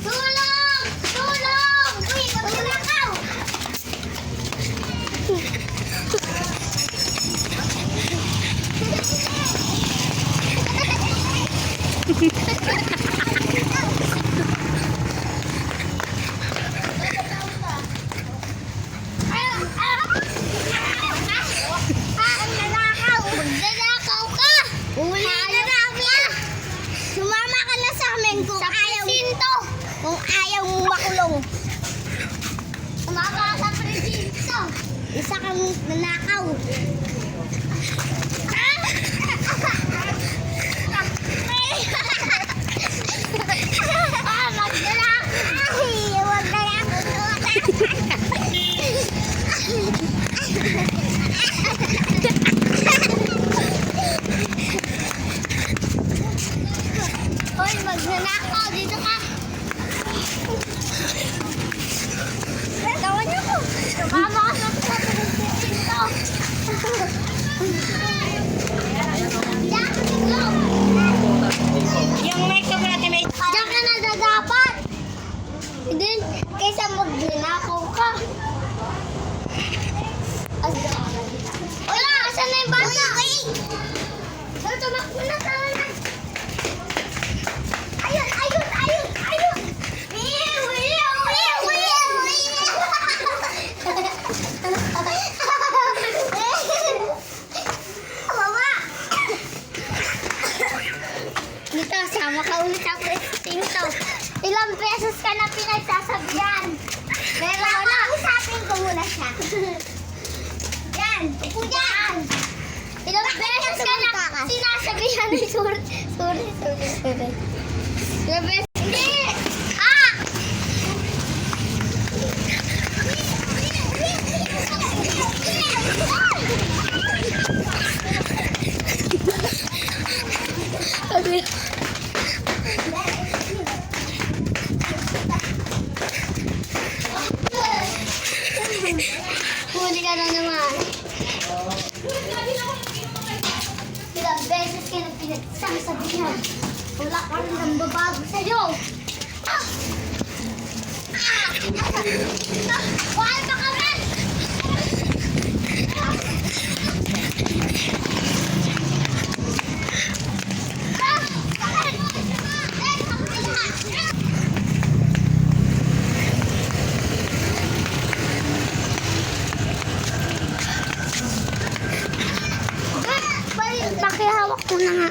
Tulong! Tulong! Uy, magnanakaw! Magnanakaw ka! Huli na namin! Sumama ka na sa amin kung ayaw presinto! Kung ayaw mong makulong. Sumama ka sa presinto! Isa kang nanakaw. Hoy, magnanakaw! Dito ka! Tawan niyo ko! Sumama ka sa presinto! Yung makeup natin may... Diyan ka na dapat! Hindi, kaysa magnanakaw ka. Wala! Asan na yung bata? So, tumakbo na tayo na. Ayun! Ayun! Ayun! Ayun! Mama! Dito, sama ka ulit sa presinto. Ilang beses ka na pinagsasabihan. Pero wala, usapin ko muna siya. Yan, upo dyan. Ilang beses ka na sinasabihan. Sorry. Ilang beses. Hindi! Ah! Huli ka na naman. Ilang beses ka na pinagsasabihan. Wala ka rin ang babago sa'yo. Mahal pa kami! Pakihawak ko na nga.